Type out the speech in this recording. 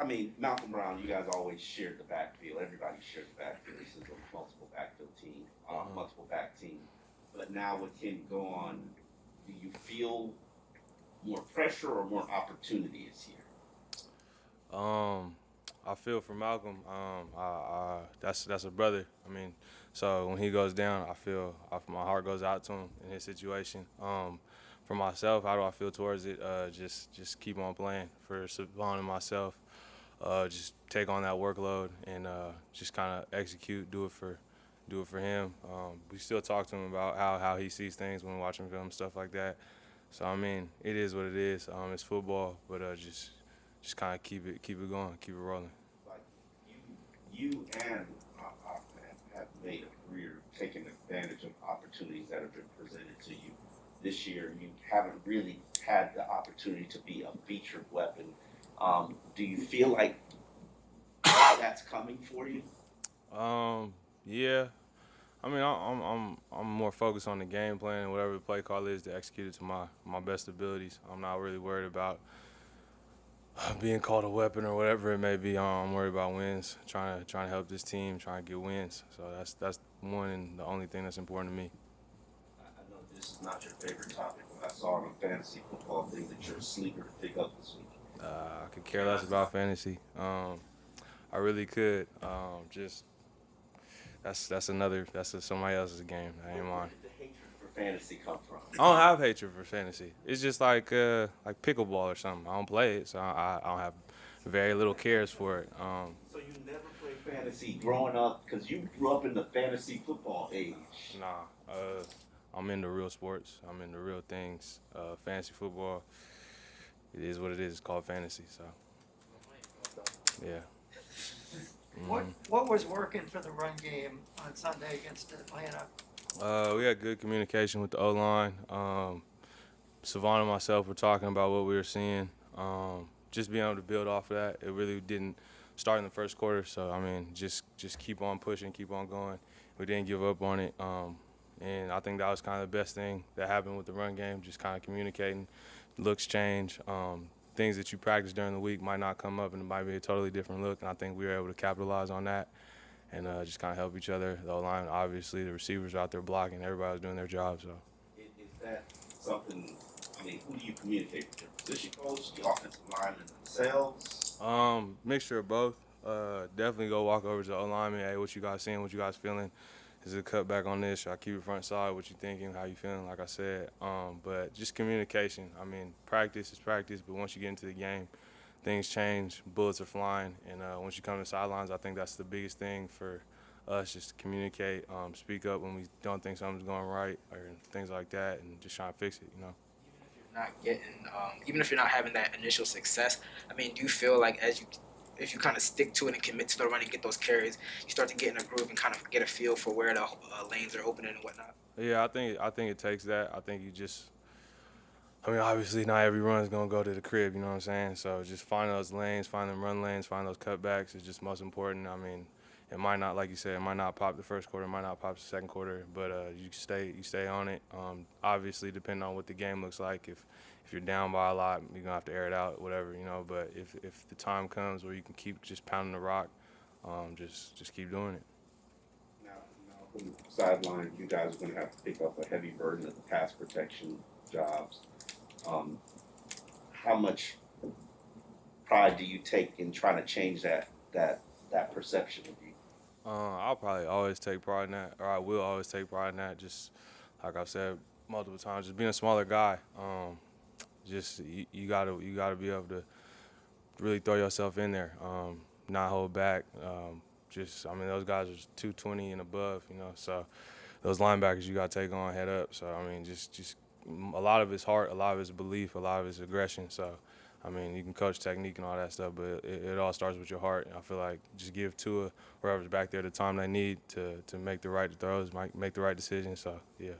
I mean, Malcolm Brown, you guys always shared the backfield. Everybody shared the backfield. This is a multiple backfield team, multiple back team. But now with him gone, do you feel more pressure or more opportunity this year? Um, I feel for Malcolm. That's a brother. I mean, so when he goes down, my heart goes out to him in his situation. For myself, how do I feel towards it? Just keep on playing for Savon and myself. Just take on that workload and just kind of execute, do it for him. We still talk to him about how he sees things when watching film, stuff like that. So I mean, it is what it is. It's football, but just kind of keep it going, keep it rolling. Like you and Ahmed have made a career taking advantage of opportunities that have been presented to you. This year, you haven't really had the opportunity to be a featured weapon. Do you feel like that's coming for you? Yeah. I mean, I'm more focused on the game plan and whatever the play call is to execute it to my best abilities. I'm not really worried about being called a weapon or whatever it may be. I'm worried about wins, trying to help this team, trying to get wins. So that's one and the only thing that's important to me. I know this is not your favorite topic, but I saw on a fantasy football thing that you're a sleeper to pick up this week. I could care less about fantasy. I really could. Just that's somebody else's game. That ain't Where mine. did the hatred for fantasy come from? I don't have hatred for fantasy. It's just like pickleball or something. I don't play it, so I don't have very little cares for it. So you never played fantasy growing up because you grew up in the fantasy football age. Nah, I'm into real sports. I'm into real things. Fantasy football, it is what it is. It's called fantasy. So yeah. What was working for the run game on Sunday against Atlanta? We had good communication with the O line. Savon and myself were talking about what we were seeing. Just being able to build off of that. It really didn't start in the first quarter. So I mean, just keep on pushing, keep on going. We didn't give up on it. And I think that was kind of the best thing that happened with the run game. Just kind of communicating. Looks change. Things that you practice during the week might not come up, and it might be a totally different look. And I think we were able to capitalize on that and just kind of help each other. The line, obviously, the receivers out there blocking. Everybody was doing their job. So Is that something? I mean, who do you communicate with? Your position coach, the offensive linemen themselves? mixture of both. Definitely go walk over to the alignment. Hey, what you guys seeing? What you guys feeling? Is it a cutback on this? Should I keep it front side? What you thinking? How you feeling? Like I said, but just communication. I mean, practice is practice, but once you get into the game, things change. Bullets are flying, and once you come to the sidelines, I think that's the biggest thing for us, just to communicate, speak up when we don't think something's going right, or things like that, and just try to fix it. You know. Even if you're not having that initial success, I mean, do you feel like if you kind of stick to it and commit to the run and get those carries, you start to get in a groove and kind of get a feel for where the lanes are opening and whatnot? Yeah, I think it takes that. I think you just I mean, obviously, not every run is gonna go to the crib. You know what I'm saying? So just find those lanes, find them run lanes, find those cutbacks is just most important. I mean, it might not, like you said, it might not pop the first quarter, it might not pop the second quarter, but you stay on it. Obviously, depending on what the game looks like, if you're down by a lot, you're gonna have to air it out, whatever, you know. But if the time comes where you can keep just pounding the rock, just keep doing it. Now from the sideline, you guys are going to have to pick up a heavy burden of the pass protection jobs. Um, how much pride do you take in trying to change that perception of you? I'll probably always take pride in that, or I will always take pride in that. Just like I've said multiple times, just being a smaller guy. Just you gotta be able to really throw yourself in there, not hold back. Just I mean those guys are 220 and above, you know. So those linebackers you gotta take on head up. So I mean just a lot of it's heart, a lot of it's belief, a lot of it's aggression. So I mean you can coach technique and all that stuff, but it all starts with your heart. And I feel like just give Tua whoever's back there the time they need to make the right throws, make the right decisions. So yeah.